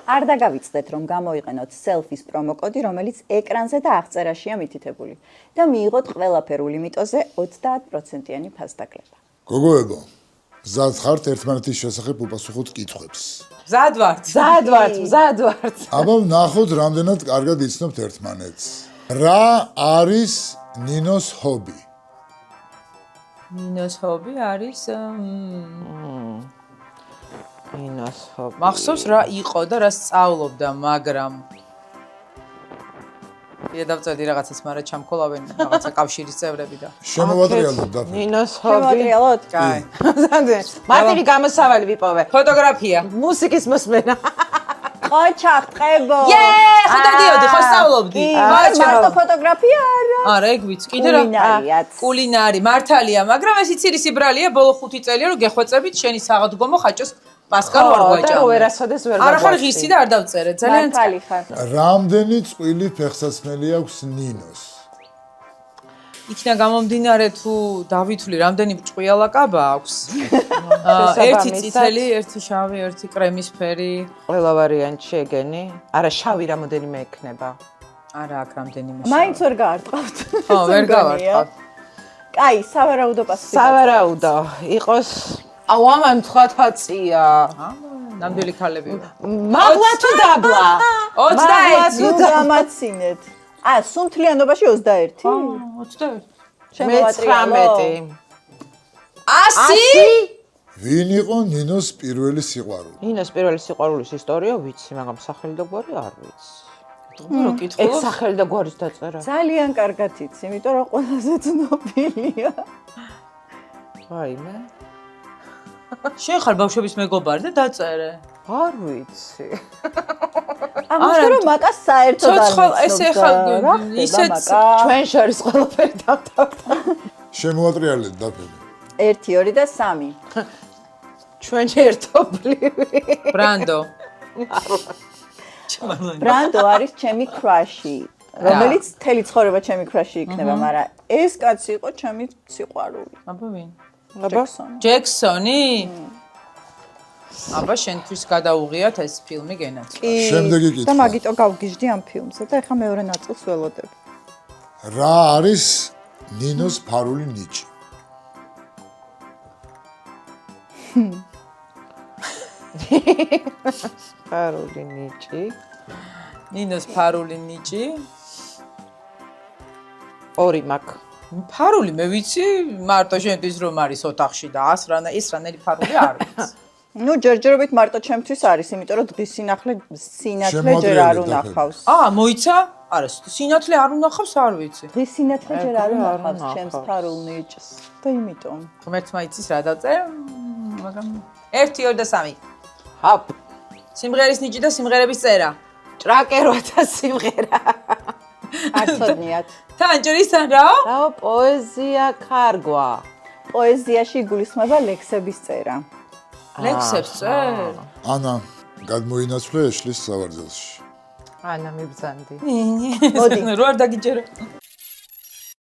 არ დაგავიწყდეთ, რომ გამოიყენოთ selfie-ის პრომოკოდი, რომელიც ეკრანზე და აღწერაშია მითითებული და მიიღოთ ყველაფერ ულიმიტოზე 30%-იანი ფასდაკლება. გოგოებო, მზად ხართ ერთმანეთის შესახებ უპასუხოთ კითხვებს. მზად ვართ. აბა ვნახოთ, რამდენად კარგად იცნობთ ერთმანეთს. რა არის ნინოს ჰობი? ნინოს ჰობი არის ნინოს ჰობი. მახსოვს რა იყო და რა სწავლობდა, მაგრამ დავწერდი რაღაცას, მაგრამ ჩამქოლავენ რაღაცა კავშირის წევრები და შემოვატრიალოთ დაფე. ნინოს ჰობი. შემოვატრიალოთ? კაი. მარტივი გამოსავალი ვიპოვე. ფოტოგრაფია. მუსიკის მოსმენა. ხო, ჩახტყებო. ხო დადიოდი, ხო სწავლობდი. მარტო ფოტოგრაფია არა. არა, ეგ ვიცი. კიდე რა? კულინარიაც. კულინარი, მართალია, მაგრამ ეს იცი ბრალია, ბოლო 5 წელია რომ გეხვეწებით შენი საღდგომო ხაჭოს პასკა რო არ და გვაჭამე. ვერასოდეს ვერ არა ხარ ღირსი და არ დავწერე, ძალიან მართალი ხარ. რამდენი წყვილი ფეხსაცმელი აქვს ნინოს? იქნა გამომდინარე თუ დავითვლი, რამდენი ჭყვიალა კაბა აქვს. ერთი წითელი, ერთი შავი, ერთი კრემისფერი. ყველა ვარიანტი ეგენი. არა, შავი რამოდენიმე ექნება. არა, აქ რამდენიმე. მაინც ვერ გაარტყავთ. ხო, ვერ გავარტყავ. კაი, სავარაუდო პასუხი. სავარაუდო, იყოს აუ ამან თქვათვაწია. ნამდვილი ქალები. მაღლა თუ დაბლა? 21. ნუ გამაცინეთ. სუნთლიანობაში 21. 21. შემოვატრიალო. 100? ვინ იყო ნინოს პირველი სიყვარული? ნინოს პირველი სიყვარულის ისტორია ვიცი, მაგრამ სახელი და გვარი არ ვიცი. რო ეგ კითხულობ. სახელი და გვარის დაწერა. ძალიან კარგად იცი, იმიტომ რომ ყველაზე ცნობილია. ვაიმე. შენ ხარ ბავშვების მეგობარი და დაწერე. არ ვიცი. აღნიშნე რომ მაკას საერთოდ არ ცოცხალ ვიცნობ. ესე ხარ ისეთ ჩვენ შორის ყველაფერი დავთავდა. შემოვატრიალეთ დაფე. 1, 2 და 3. ჩვენ ერთობლივი. ბრანდო. ბრანდო არის ჩემი crush-ი, რომელიც მთელი ცხოვრება ჩემი crush-ი იქნება, მაგრამ ეს კაცი იყო ჩემი სიყვარული. აბა ვინ? აბა ჯექსონი? აბა შენთვის გადაუღიათ ეს ფილმი გენაცვალა. შემდეგი და კითხვა. მაგიტო გავგიჟდი ამ ფილმზე და ეხლა მეორე ნაწილს ველოდებ. რა არის ნინოს ფარული ნიჭი? ფარული ნიჭი. ნინოს ფარული ნიჭი? ორი მაქვს. ფარული მე ვიცი, მარტო შენთვის რომ არის ოთახში და ის რანელი ფარული არ ვიცი. ნუ ჯერჯერობით მარტო ჩემთვის არის, იმიტომ რომ დღის სინათლე ჯერ არ უნახავს. მოიცა? არა, სინათლე არ უნახავს, არ ვიცი. დღის სინათლე ჯერ არ უნახავს ჩემს ფარულ ნიჭს და იმიტომ. ღმერთმა იცის რა დავწერე, მაგრამ 1, 2 და 3. ჰაპ. სიმღერის ნიჭი და სიმღერების წერა. ტრაკეროთა სიმღერა. არცოდნიათ. თანჯერისთან რა? რაო პოეზია ქარგვა. პოეზიაში იგულისხმება ლექსების წერა. ლექსებს წერ? ანა, გადმოინაცვლე ეშლის სავარძელში. ანა მიბრძანდი. მოდი. რო არ დაგიჯერო.